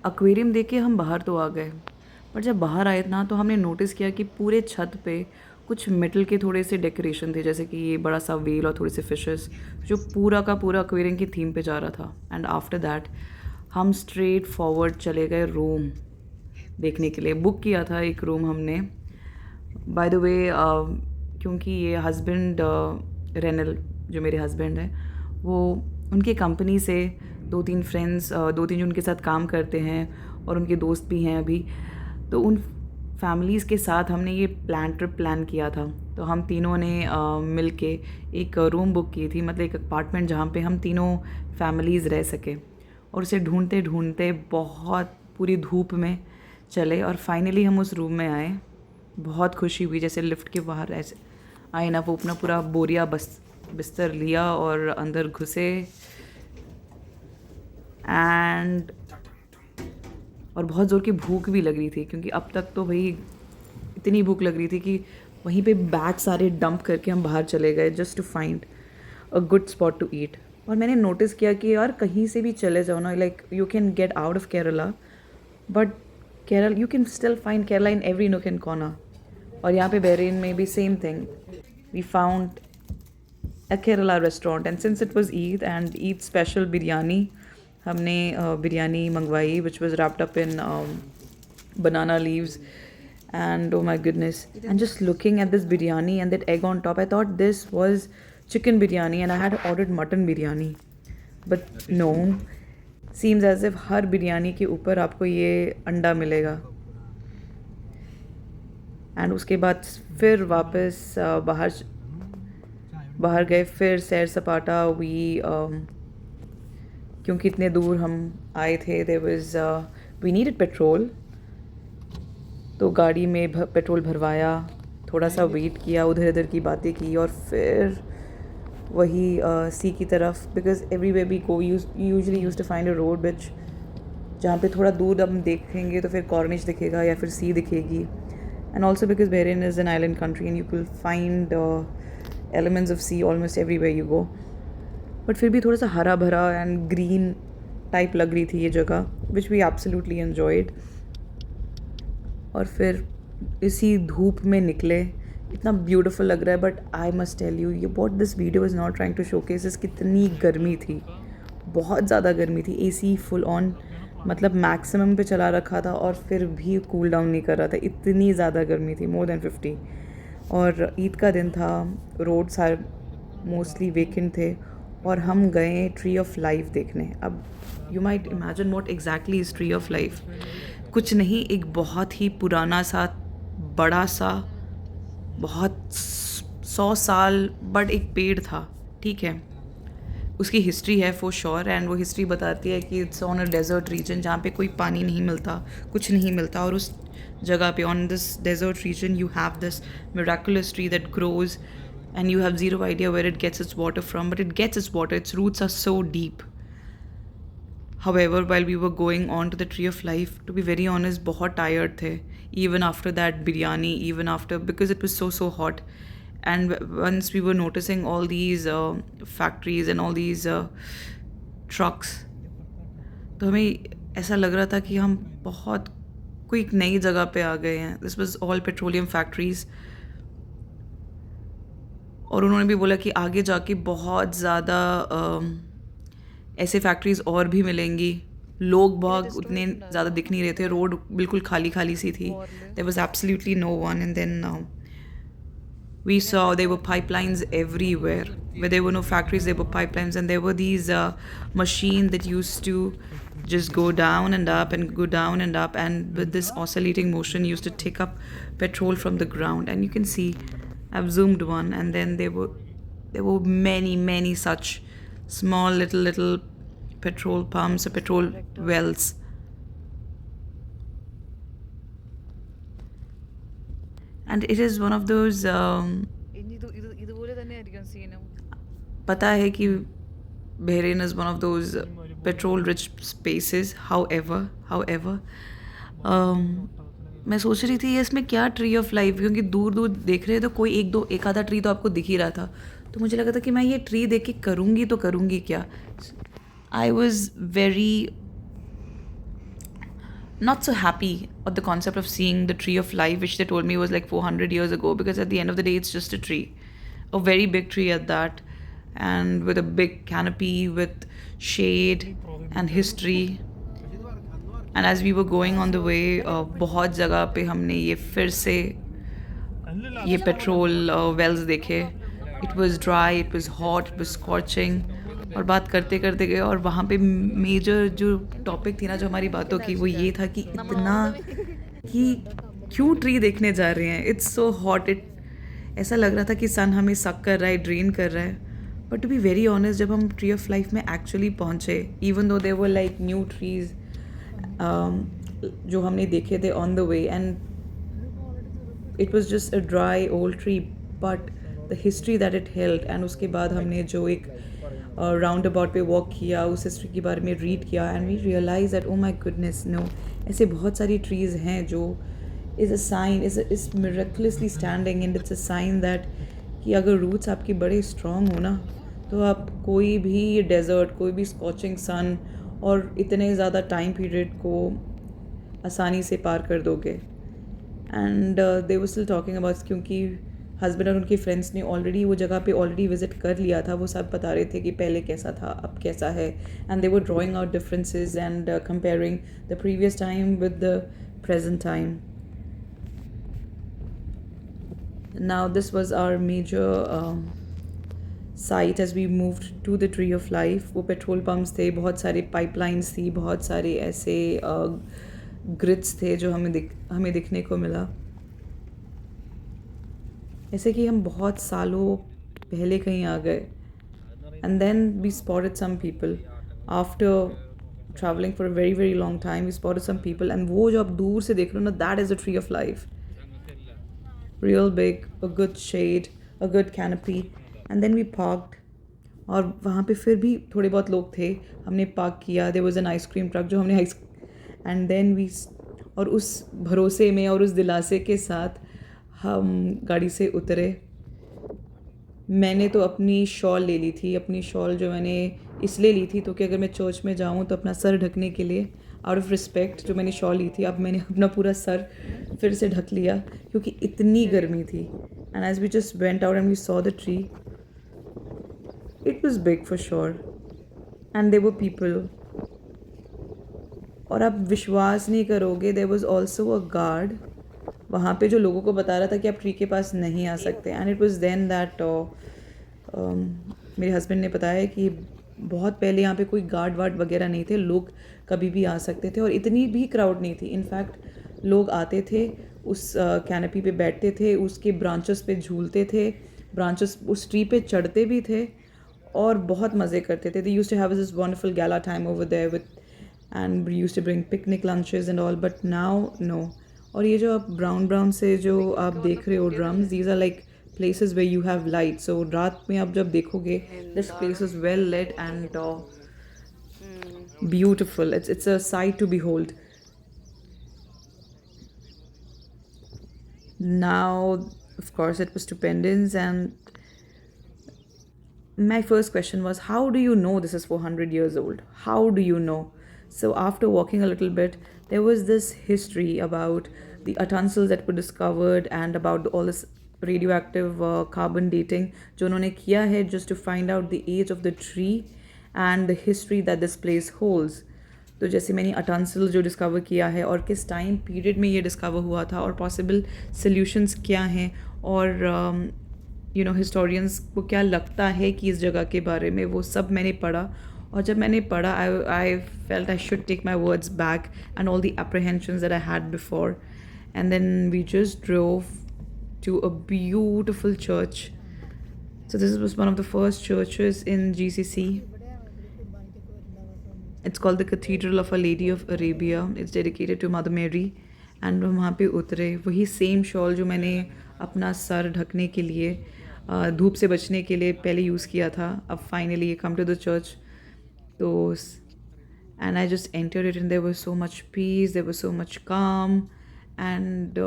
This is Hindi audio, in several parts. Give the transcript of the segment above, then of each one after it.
एक्वेरियम देख के हम बाहर तो आ गए, पर जब बाहर आए ना तो हमने नोटिस किया कि पूरे छत पे कुछ मेटल के थोड़े से डेकोरेशन थे, जैसे कि ये बड़ा सा व्हेल और थोड़ी सी फिशेस, जो पूरा का पूरा एक्वेरियम की थीम पे जा रहा था। एंड आफ्टर दैट हम स्ट्रेट फॉरवर्ड चले गए रूम देखने के लिए। बुक किया था एक रूम हमने, बाय द वे, क्योंकि ये हस्बैंड रेनल, जो मेरे हस्बैंड हैं, वो उनके कंपनी से दो तीन फ्रेंड्स, दो तीन जो उनके साथ काम करते हैं और उनके दोस्त भी हैं अभी, तो उन फैमिलीज़ के साथ हमने ये ट्रिप प्लान किया था। तो हम तीनों ने मिल के एक रूम बुक की थी, मतलब एक अपार्टमेंट जहाँ पे हम तीनों फैमिलीज़ रह सके। और उसे ढूंढते ढूंढते बहुत पूरी धूप में चले और फाइनली हम उस रूम में आए। बहुत खुशी हुई, जैसे लिफ्ट के बाहर ऐसे आए ना, वो अपना पूरा बोरिया बिस्तर लिया और अंदर घुसे। एंड और बहुत ज़ोर की भूख भी लग रही थी, क्योंकि अब तक तो भाई इतनी भूख लग रही थी कि वहीं पे बैग सारे डंप करके हम बाहर चले गए just to find a good spot to eat. और मैंने नोटिस किया कि यार कहीं से भी चले जाओ ना, like you can get out of Kerala, but Kerala you can still find Kerala in every nook and corner. और यहाँ पे बहरीन में भी same thing, we found a Kerala restaurant, and since it was Eid and Eid special biryani, हमने बिरयानी मंगवाई which was wrapped up in banana leaves. And oh my goodness, and just looking at this biryani and that egg on top, I thought this was chicken biryani and I had ordered mutton biryani, but no, seems as if हर बिरयानी के ऊपर आपको ये अंडा मिलेगा। एंड उसके बाद फिर वापस बाहर गए, फिर सैर सपाटा हुई, क्योंकि इतने दूर हम आए थे। There was we needed petrol, तो गाड़ी में पेट्रोल भरवाया, थोड़ा सा वेट किया, उधर इधर की बातें की और फिर वही सी की तरफ, because everywhere we go usually use to find a road which जहाँ पे थोड़ा दूर हम देखेंगे तो फिर कॉर्निश दिखेगा या फिर सी दिखेगी। And also because Bahrain is an island country and you will find elements of sea almost everywhere you go, but फिर भी थोड़ा सा हरा भरा एंड ग्रीन टाइप लग रही थी ये जगह, which we absolutely enjoyed। और फिर इसी धूप में निकले, इतना ब्यूटीफुल लग रहा है, but I must tell you, ये what this video is not trying to showcase इस कितनी गर्मी थी, बहुत ज़्यादा गर्मी थी। एसी फुल ऑन, मतलब मैक्सिमम पे चला रखा था और फिर भी कूल डाउन नहीं कर रहा था, इतनी ज़्यादा गर्मी थी, मोर देन 50। और ईद का दिन था, रोड सारे मोस्टली वेकेंट थे और हम गए ट्री ऑफ लाइफ देखने। अब you might imagine what exactly is tree of life. कुछ नहीं, एक बहुत ही पुराना सा, बड़ा सा, बहुत 100 साल बट एक पेड़ था, ठीक है। उसकी हिस्ट्री है फॉर श्योर, एंड वो हिस्ट्री बताती है कि it's on a desert region जहाँ पे कोई पानी नहीं मिलता, कुछ नहीं मिलता, और उस जगह पे on this desert region you have this miraculous tree that grows and you have zero idea where it gets its water from, but it gets its water, its roots are so deep. However, while we were going on to the tree of life, to be very honest, बहुत tired थे, even after that biryani, even after, because it was so hot. And once we were noticing all these factories and all these trucks, तो हमें ऐसा लग रहा था कि हम बहुत कोई एक नई जगह पे आ गए हैं। This was all petroleum factories। और उन्होंने भी बोला कि आगे जाके बहुत ज़्यादा ऐसे फैक्ट्रीज़ और भी मिलेंगी। लोग बाग उतने ज़्यादा दिख नहीं रहे थे, रोड बिल्कुल खाली खाली सी थी, there was absolutely no one. And then we saw there were pipelines everywhere. Where there were no factories, there were pipelines, and there were these machines that used to just go down and up and go down and up, and with this oscillating motion used to take up petrol from the ground. And you can see, I've zoomed one, and then there were many such small little petrol pumps or petrol wells. And it is one of those ഇതുപോലെ തന്നെ ആയിരിക്കും സീനും. पता है कि Bahrain is one of those petrol rich spaces. However मैं सोच रही थी ये इसमें क्या ट्री ऑफ लाइफ, क्योंकि दूर दूर देख रहे थे, कोई एक आधा ट्री तो आपको दिख ही रहा था, तो मुझे लगा था कि मैं ये ट्री देख के करूँगी क्या। I was very not so happy at the concept of seeing the tree of life, which they told me was like 400 years ago, because at the end of the day, it's just a tree, a very big tree at that, and with a big canopy with shade and history. And as we were going on the way, बहुत जगह पे हमने ये फिर से ये पेट्रोल वेल्स देखे. It was dry, it was hot, it was scorching. और बात करते करते गए, और वहाँ पे मेजर जो टॉपिक थी ना जो हमारी बातों की, वो ये था कि इतना कि क्यों ट्री देखने जा रहे हैं. It's so hot. इट ऐसा लग रहा था कि सन हमें सक कर रहा है, ड्रेन कर रहा है. But to be very honest, जब हम ट्री ऑफ लाइफ में एक्चुअली पहुँचे, even though they were like new trees जो हमने देखे थे on the way, and it was just a dry old tree, but the history that it held, and उसके बाद हमने जो एक राउंड अबाउट पे वॉक किया, उस हिस्ट्री के बारे में रीड किया, and we realise that oh my goodness no, ऐसे बहुत सारी ट्रीज़ हैं जो is a sign, is miraculously standing, and it's a sign that कि अगर रूट्स आपकी बड़े स्ट्रॉन्ग हो ना, तो आप कोई भी डेजर्ट, कोई भी स्कॉचिंग सन और इतने ज़्यादा टाइम पीरियड को आसानी से पार कर दोगे. And they were still talking about, क्योंकि हस्बैंड और उनके फ्रेंड्स ने ऑलरेडी वो जगह पे ऑलरेडी विजिट कर लिया था. वो सब बता रहे थे कि पहले कैसा था, अब कैसा है, and they were drawing out differences and comparing the previous time with the present time. Now this was our major sight as we moved to the tree of life. वो पेट्रोल पम्प्स थे, बहुत सारे पाइपलाइंस थी, बहुत सारे ऐसे ग्रिड्स थे जो हमें दिखने को मिला. ऐसे कि हम बहुत सालों पहले कहीं आ गए. And then we spotted some people after travelling for a very very long time. We spotted some people, and वो जो आप दूर से देख रहे हो ना, that is the tree of life. Real big, a good shade, a good canopy. And then we parked, और वहाँ पे फिर भी थोड़े बहुत लोग थे. हमने पार्क किया. There was an ice cream truck जो हमने एंड देन वी, और उस भरोसे में और उस दिलासे के साथ हम गाड़ी से उतरे. मैंने तो अपनी शॉल ले ली थी. अपनी शॉल जो मैंने इसलिए ली थी तो कि अगर मैं चर्च में जाऊँ तो अपना सर ढकने के लिए, आउट ऑफ रिस्पेक्ट जो मैंने शॉल ली थी, अब मैंने अपना पूरा सर फिर से ढक लिया क्योंकि इतनी गर्मी थी. And as we just went out and we saw the tree, it was big for sure, and there were people. और आप विश्वास नहीं करोगे, there was also a guard वहाँ पे जो लोगों को बता रहा था कि आप ट्री के पास नहीं आ सकते. And it was then that मेरे हस्बैंड ने बताया कि बहुत पहले यहाँ पे कोई गार्ड वार्ड वगैरह नहीं थे, लोग कभी भी आ सकते थे और इतनी भी क्राउड नहीं थी. इनफैक्ट लोग आते थे, उस कैनपी पे बैठते थे, उसके ब्रांचेस पे झूलते थे, ब्रांचेस उस ट्री पे चढ़ते भी थे और बहुत मज़े करते थे. They used to have this wonderful gala time over there with, and we used to bring picnic lunches and all, but now no. और ये जो आप ब्राउन से जो आप देख रहे हो drums, these are like places where you have light. so रात में आप जब देखोगे, this place is well lit and beautiful. It's a sight to behold. Now of course it was stupendous, and my first question was, how do you know this is 400 years old? How do you know? So after walking a little bit, there was this history about the utensils that were discovered and about all this radioactive carbon dating जो उन्होंने किया है just to find out the age of the tree and the history that this place holds. तो जैसे मैंने अटेंसिल जो डिस्कवर किया है और किस टाइम पीरियड में ये डिस्कवर हुआ था और पॉसिबल सॉल्यूशंस क्या हैं, और हिस्टोरियंस को क्या लगता है कि इस जगह के बारे में, वो सब मैंने पढ़ा. और जब मैंने पढ़ा, I felt I should take my words back and all the apprehensions that I had before. And then we just drove to a beautiful church. So this was one of the first churches in GCC. It's called the Cathedral of Our Lady of Arabia. It's dedicated to Mother Mary. And हम वहाँ पे उतरे. वही सेम शॉल जो मैंने अपना सर ढकने के लिए, धूप से बचने के लिए पहले यूज़ किया था, अब फाइनली ये कम टू द चर्च. तो and I just entered it and there was so much peace, there was so much calm, and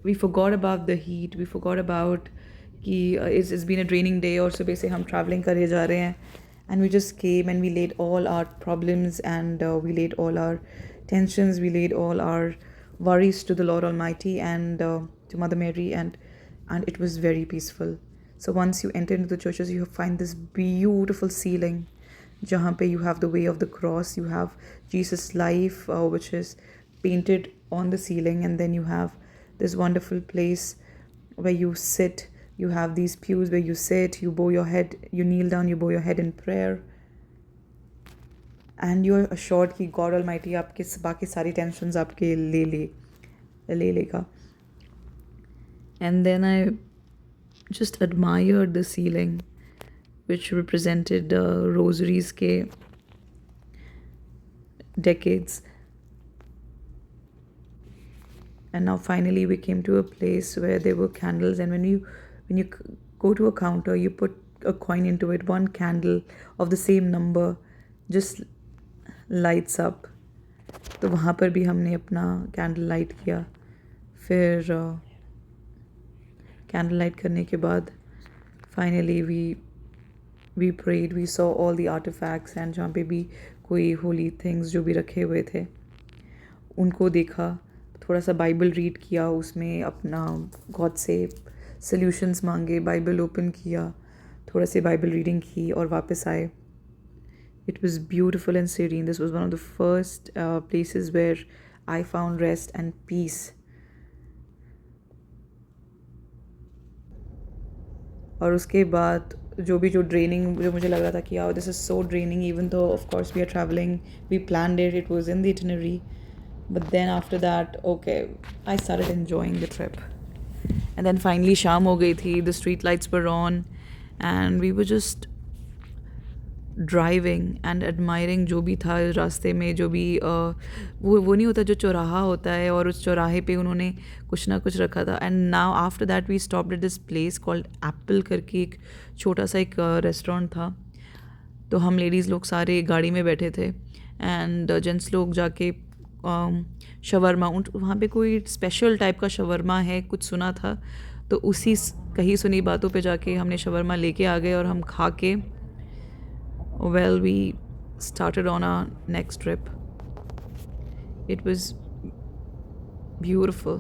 we forgot about the heat, we forgot about कि it's been a draining day और सुबह से हम traveling करे जा रहे हैं, and we just came and we laid all our problems and we laid all our tensions. We laid all our worries to the Lord Almighty and to Mother Mary, and it was very peaceful. So once you enter into the churches, you find this beautiful ceiling, jahan pe you have the way of the cross, you have Jesus' life, which is painted on the ceiling, and then you have this wonderful place where you sit. You have these pews where you sit, you bow your head, you kneel down, you bow your head in prayer, and you are assured कि God Almighty आपके बाकी सारी tensions आपके ले लेगा. And then I just admired the ceiling, which represented rosaries के decades. And now finally we came to a place where there were candles, and when you go to a counter, you put a coin into it, one candle of the same number just lights up. तो वहाँ पर भी हमने अपना कैंडल लाइट किया. फिर कैंडल लाइट करने के बाद finally we prayed, we saw all the artefacts, and जहाँ पे भी कोई होली थिंग्स जो भी रखे हुए थे उनको देखा. थोड़ा सा बाइबल रीड किया, उसमें अपना गॉड से सल्यूशंस मांगे, बाइबल ओपन किया, थोड़ा सी बाइबल रीडिंग की और वापस आए. It was beautiful and serene. This was one of the first places where I found rest and peace. और उसके बाद जो draining, जो मुझे लग रहा था कि यार this is so draining, even though of course we are traveling, we planned it, it was in the itinerary. But then after that, okay, I started enjoying the trip. And then finally शाम हो गई थी, the street lights were on, and we were just driving and admiring जो भी था रास्ते में, जो भी वो नहीं होता जो चौराहा होता है, और उस चौराहे पे उन्होंने कुछ ना कुछ रखा था. And now after that we stopped at this place called apple करके, एक छोटा सा एक रेस्टोरेंट था. तो हम लेडीज़ लोग सारे गाड़ी में बैठे थे, एंड जेंट्स लोग जाके शवरमा, वहाँ पे कोई स्पेशल टाइप का शवरमा है कुछ सुना था, तो उसी कहीं सुनी बातों पे जाके हमने शवरमा लेके आ गए और हम खा के well, we started on our next trip. It was beautiful.